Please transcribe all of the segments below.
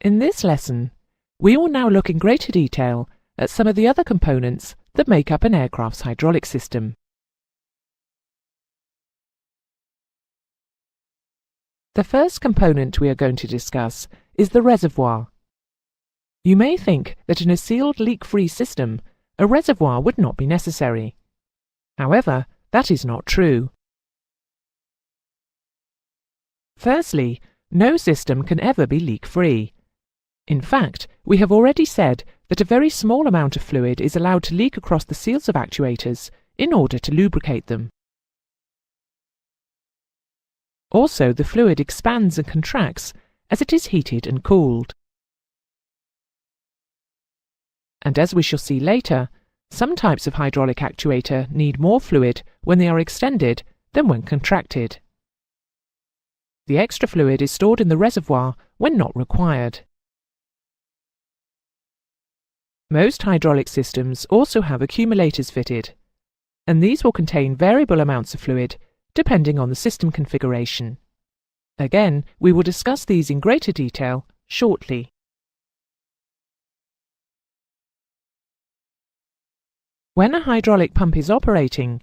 In this lesson, we will now look in greater detail at some of the other components that make up an aircraft's hydraulic system. The first component we are going to discuss is the reservoir. You may think that in a sealed leak-free system, a reservoir would not be necessary. However, that is not true. Firstly, no system can ever be leak-free. In fact, we have already said that a very small amount of fluid is allowed to leak across the seals of actuators in order to lubricate them. Also, the fluid expands and contracts as it is heated and cooled. And as we shall see later, some types of hydraulic actuator need more fluid when they are extended than when contracted. The extra fluid is stored in the reservoir when not required. Most hydraulic systems also have accumulators fitted, and these will contain variable amounts of fluid depending on the system configuration. Again, we will discuss these in greater detail shortly. When a hydraulic pump is operating,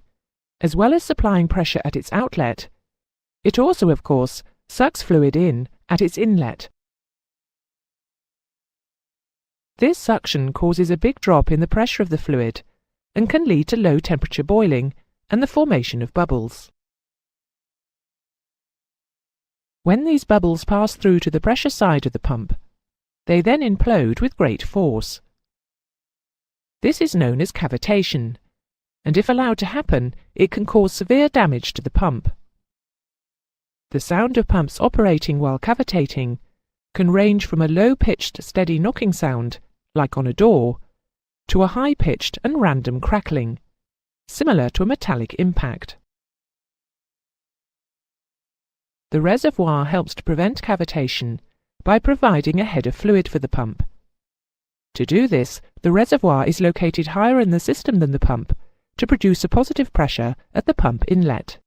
as well as supplying pressure at its outlet, it also, of course, sucks fluid in at its inlet. This suction causes a big drop in the pressure of the fluid and can lead to low temperature boiling and the formation of bubbles. When these bubbles pass through to the pressure side of the pump, they then implode with great force. This is known as cavitation, and if allowed to happen, it can cause severe damage to the pump. The sound of pumps operating while cavitating can range from a low-pitched steady knocking sound, like on a door, to a high-pitched and random crackling, similar to a metallic impact. The reservoir helps to prevent cavitation by providing a head of fluid for the pump. To do this, the reservoir is located higher in the system than the pump to produce a positive pressure at the pump inlet.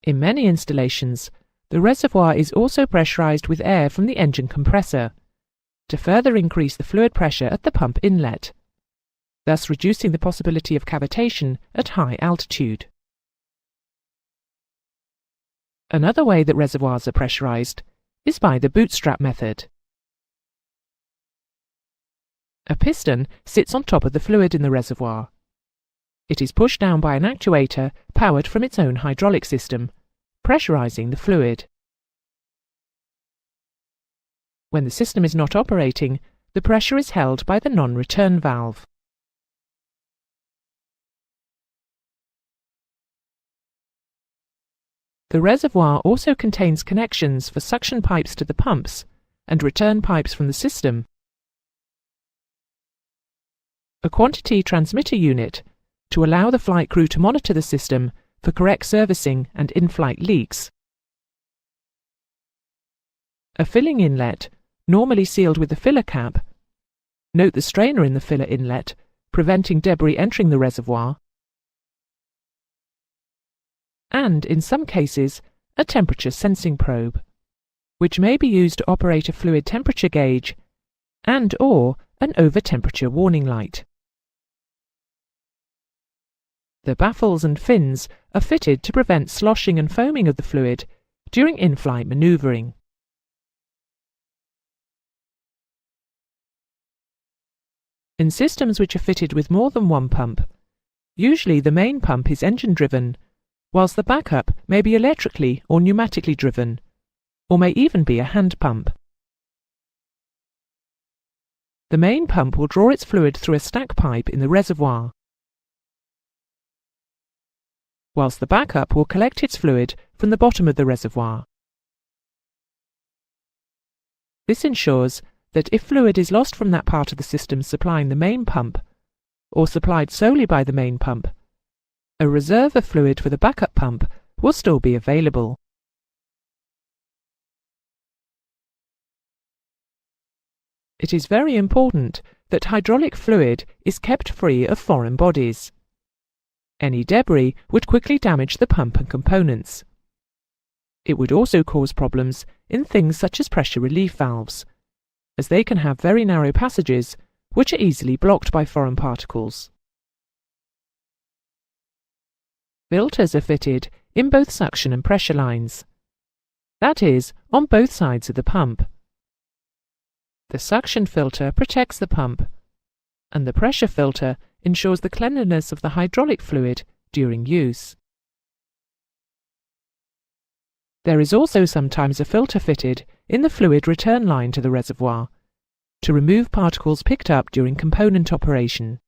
In many installations, the reservoir is also pressurized with air from the engine compressor to further increase the fluid pressure at the pump inlet, thus reducing the possibility of cavitation at high altitude. Another way that reservoirs are pressurized is by the bootstrap method. A piston sits on top of the fluid in the reservoir. It is pushed down by an actuator powered from its own hydraulic system, pressurizing the fluid. When the system is not operating, the pressure is held by the non-return valve. The reservoir also contains connections for suction pipes to the pumps and return pipes from the system, a quantity transmitter unit to allow the flight crew to monitor the system for correct servicing and in-flight leaks, a filling inlet, normally sealed with a filler cap. Note the strainer in the filler inlet, preventing debris entering the reservoir, and, in some cases, a temperature sensing probe, which may be used to operate a fluid temperature gauge and/or an over-temperature warning light. The baffles and fins are fitted to prevent sloshing and foaming of the fluid during in-flight maneuvering. In systems which are fitted with more than one pump, usually the main pump is engine-driven, whilst the backup may be electrically or pneumatically driven, or may even be a hand pump. The main pump will draw its fluid through a stack pipe in the reservoir, whilst the backup will collect its fluid from the bottom of the reservoir. This ensures that if fluid is lost from that part of the system supplying the main pump, or supplied solely by the main pump, a reserve of fluid for the backup pump will still be available. It is very important that hydraulic fluid is kept free of foreign bodies. Any debris would quickly damage the pump and components. It would also cause problems in things such as pressure relief valves, as they can have very narrow passages which are easily blocked by foreign particles. Filters are fitted in both suction and pressure lines, that is, on both sides of the pump. The suction filter protects the pump, and the pressure filter ensures the cleanliness of the hydraulic fluid during use. There is also sometimes a filter fitted in the fluid return line to the reservoir to remove particles picked up during component operation.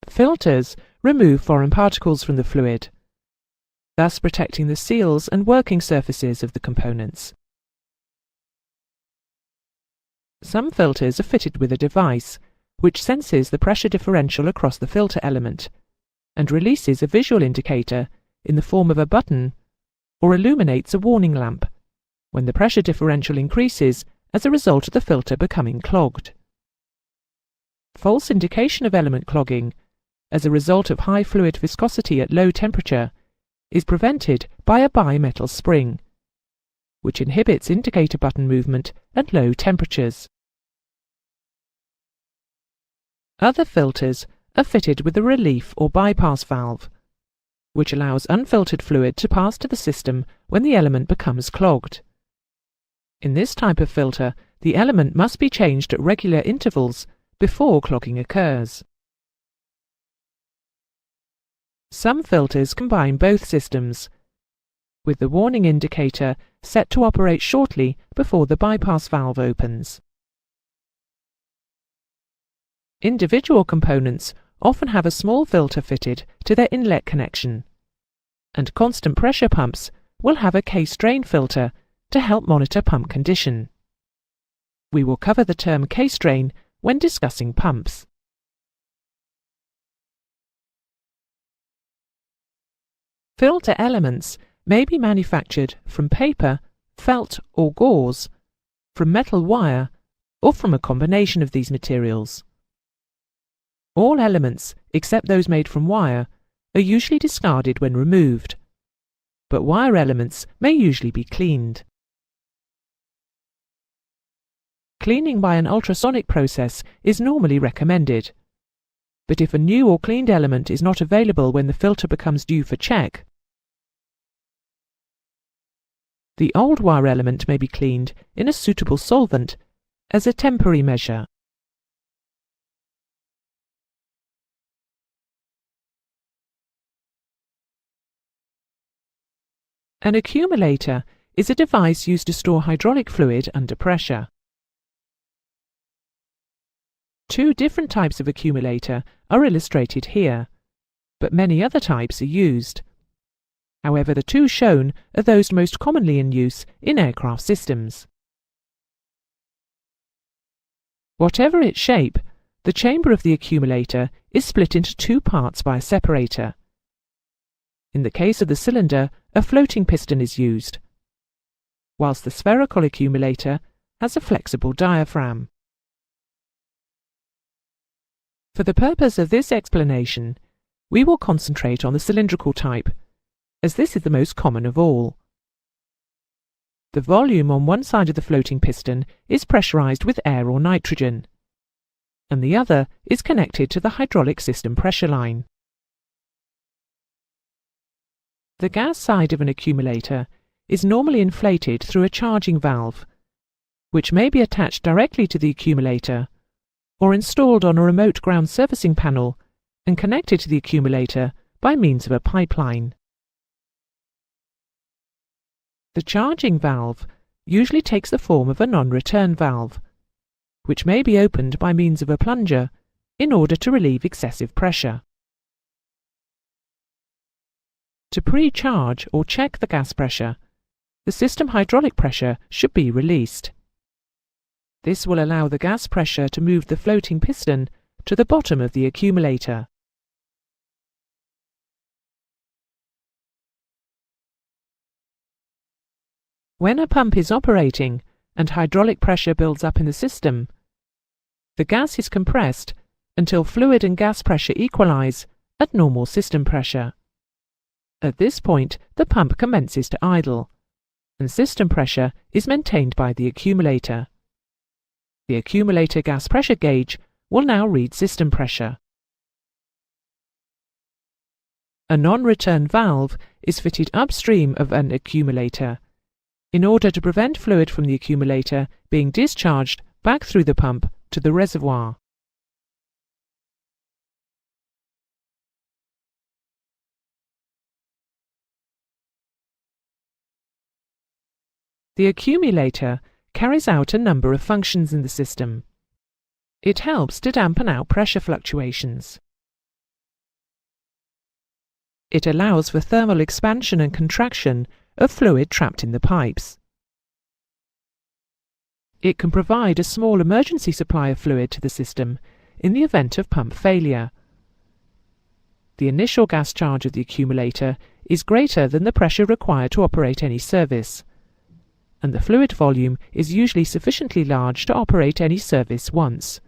Filters remove foreign particles from the fluid, thus protecting the seals and working surfaces of the components. Some filters are fitted with a device which senses the pressure differential across the filter element and releases a visual indicator in the form of a button or illuminates a warning lamp when the pressure differential increases as a result of the filter becoming clogged. False indication of element clogging as a result of high fluid viscosity at low temperature is prevented by a bimetal spring, which inhibits indicator button movement at low temperatures. Other filters are fitted with a relief or bypass valve, which allows unfiltered fluid to pass to the system when the element becomes clogged. In this type of filter, the element must be changed at regular intervals before clogging occurs. Some filters combine both systems, with the warning indicator set to operate shortly before the bypass valve opens. Individual components often have a small filter fitted to their inlet connection, and constant pressure pumps will have a case drain filter to help monitor pump condition. We will cover the term case drain when discussing pumps. Filter elements may be manufactured from paper, felt or gauze, from metal wire, or from a combination of these materials. All elements, except those made from wire, are usually discarded when removed, but wire elements may usually be cleaned. Cleaning by an ultrasonic process is normally recommended, but if a new or cleaned element is not available when the filter becomes due for check, the old wire element may be cleaned in a suitable solvent as a temporary measure. An accumulator is a device used to store hydraulic fluid under pressure. Two different types of accumulator are illustrated here, but many other types are used. However, the two shown are those most commonly in use in aircraft systems. Whatever its shape, the chamber of the accumulator is split into two parts by a separator. In the case of the cylinder, a floating piston is used, whilst the spherical accumulator has a flexible diaphragm. For the purpose of this explanation, we will concentrate on the cylindrical type, as this is the most common of all. The volume on one side of the floating piston is pressurized with air or nitrogen, and the other is connected to the hydraulic system pressure line. The gas side of an accumulator is normally inflated through a charging valve, which may be attached directly to the accumulator or installed on a remote ground servicing panel and connected to the accumulator by means of a pipeline. The charging valve usually takes the form of a non-return valve, which may be opened by means of a plunger in order to relieve excessive pressure. To pre-charge or check the gas pressure, the system hydraulic pressure should be released. This will allow the gas pressure to move the floating piston to the bottom of the accumulator. When a pump is operating and hydraulic pressure builds up in the system, the gas is compressed until fluid and gas pressure equalize at normal system pressure. At this point, the pump commences to idle, and system pressure is maintained by the accumulator. The accumulator gas pressure gauge will now read system pressure. A non-return valve is fitted upstream of an accumulator in order to prevent fluid from the accumulator being discharged back through the pump to the reservoir. The accumulator carries out a number of functions in the system. It helps to dampen out pressure fluctuations. It allows for thermal expansion and contraction of fluid trapped in the pipes. It can provide a small emergency supply of fluid to the system in the event of pump failure. The initial gas charge of the accumulator is greater than the pressure required to operate any service, and the fluid volume is usually sufficiently large to operate any service once,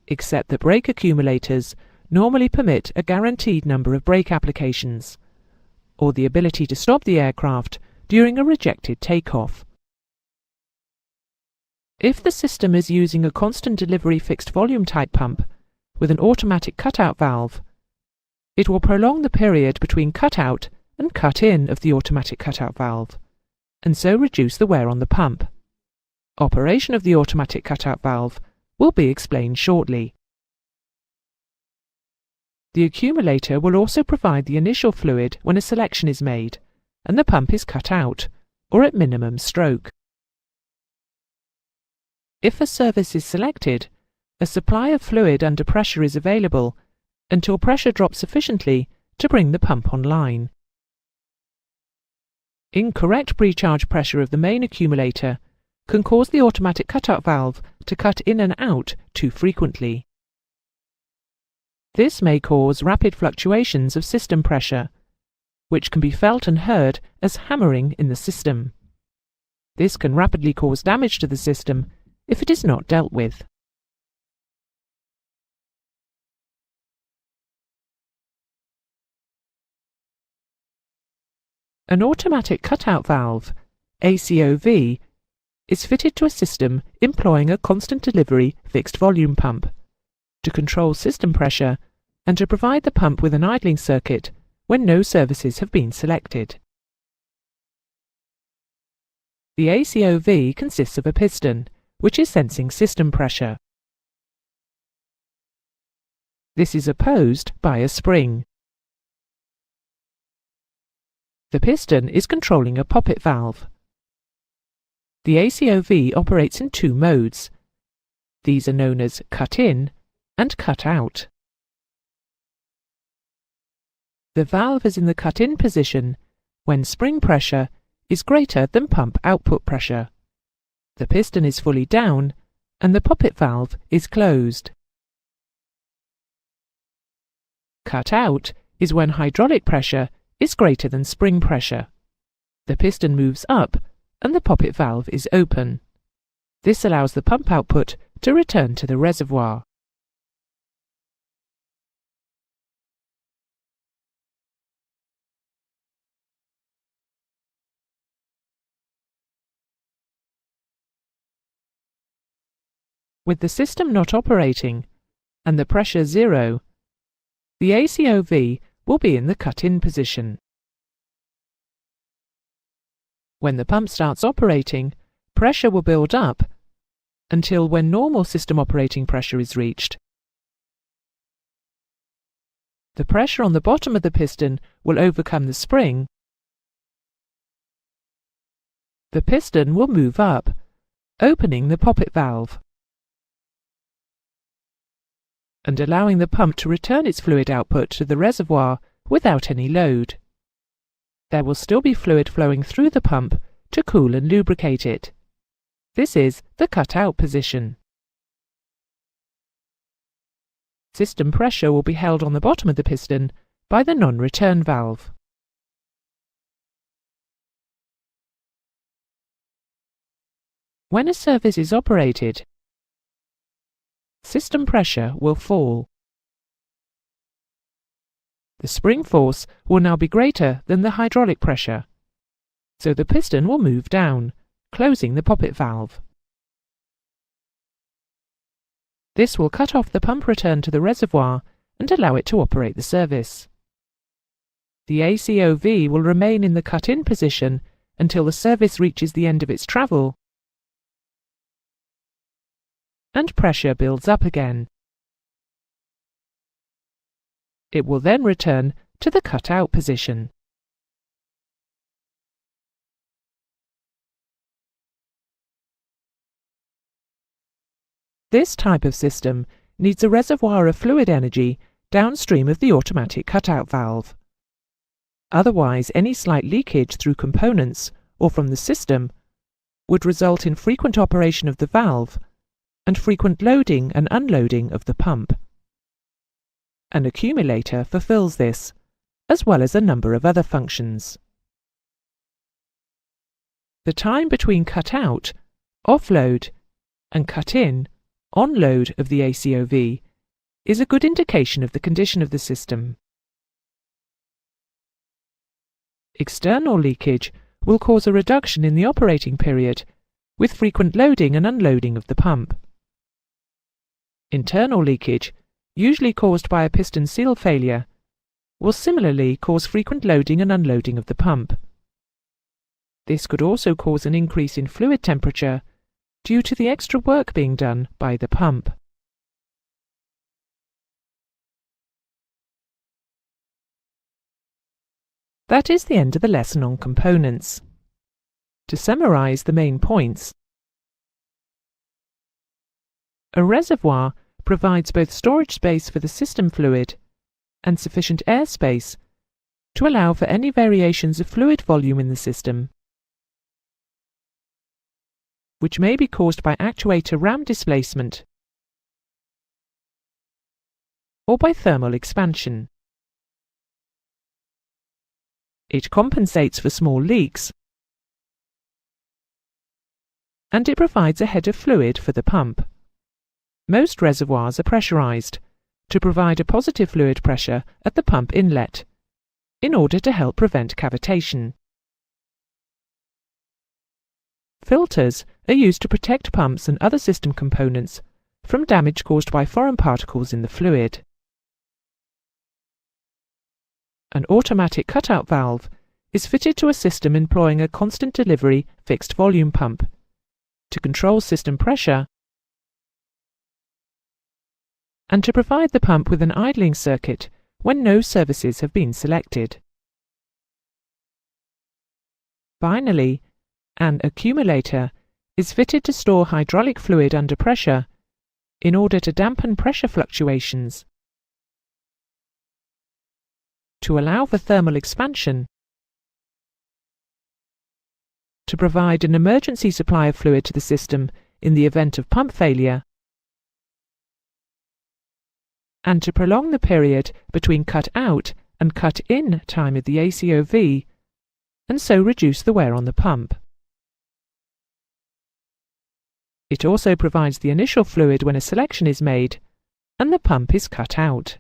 except that brake accumulators normally permit a guaranteed number of brake applications, or the ability to stop the aircraft during a rejected takeoff. If the system is using a constant delivery fixed volume type pump with an automatic cutout valve, it will prolong the period between cut-out and cut-in of the automatic cutout valve, and so reduce the wear on the pump. Operation of the automatic cutout valve will be explained shortly. The accumulator will also provide the initial fluid when a selection is made and the pump is cut out, or at minimum stroke. If a service is selected, a supply of fluid under pressure is available until pressure drops sufficiently to bring the pump online. Incorrect precharge pressure of the main accumulator can cause the automatic cutout valve to cut in and out too frequently. This may cause rapid fluctuations of system pressure, which can be felt and heard as hammering in the system. This can rapidly cause damage to the system if it is not dealt with. An automatic cutout valve, ACOV, is fitted to a system employing a constant delivery fixed volume pump to control system pressure and to provide the pump with an idling circuit when no services have been selected. The ACOV consists of a piston, which is sensing system pressure. This is opposed by a spring. The piston is controlling a poppet valve. The ACOV operates in two modes. These are known as cut-in and cut-out. The valve is in the cut-in position when spring pressure is greater than pump output pressure. The piston is fully down and the poppet valve is closed. Cut-out is when hydraulic pressure is greater than spring pressure. The piston moves up and the poppet valve is open. This allows the pump output to return to the reservoir. With the system not operating and the pressure zero, the ACOV will be in the cut-in position. When the pump starts operating, pressure will build up until when normal system operating pressure is reached. The pressure on the bottom of the piston will overcome the spring. The piston will move up, opening the poppet valve and allowing the pump to return its fluid output to the reservoir without any load. There will still be fluid flowing through the pump to cool and lubricate it. This is the cut-out position. System pressure will be held on the bottom of the piston by the non-return valve. When a service is operated, system pressure will fall. The spring force will now be greater than the hydraulic pressure, so the piston will move down, closing the poppet valve. This will cut off the pump return to the reservoir and allow it to operate the service. The ACOV will remain in the cut-in position until the service reaches the end of its travel and pressure builds up again. It will then return to the cut-out position. This type of system needs a reservoir of fluid energy downstream of the automatic cut-out valve. Otherwise, any slight leakage through components or from the system would result in frequent operation of the valve and frequent loading and unloading of the pump. An accumulator fulfills this, as well as a number of other functions. The time between cut-out, offload, and cut-in, onload of the ACOV is a good indication of the condition of the system. External leakage will cause a reduction in the operating period, with frequent loading and unloading of the pump. Internal leakage, usually caused by a piston seal failure, will similarly cause frequent loading and unloading of the pump. This could also cause an increase in fluid temperature due to the extra work being done by the pump. That is the end of the lesson on components. To summarize the main points, a reservoir provides both storage space for the system fluid and sufficient air space to allow for any variations of fluid volume in the system, which may be caused by actuator ram displacement or by thermal expansion. It compensates for small leaks, and it provides a head of fluid for the pump. Most reservoirs are pressurized to provide a positive fluid pressure at the pump inlet in order to help prevent cavitation. Filters are used to protect pumps and other system components from damage caused by foreign particles in the fluid. An automatic cut-out valve is fitted to a system employing a constant delivery fixed volume pump to control system pressure and to provide the pump with an idling circuit when no services have been selected. Finally, an accumulator is fitted to store hydraulic fluid under pressure in order to dampen pressure fluctuations, to allow for thermal expansion, to provide an emergency supply of fluid to the system in the event of pump failure, and to prolong the period between cut-out and cut-in time of the ACOV, and so reduce the wear on the pump. It also provides the initial fluid when a selection is made and the pump is cut out.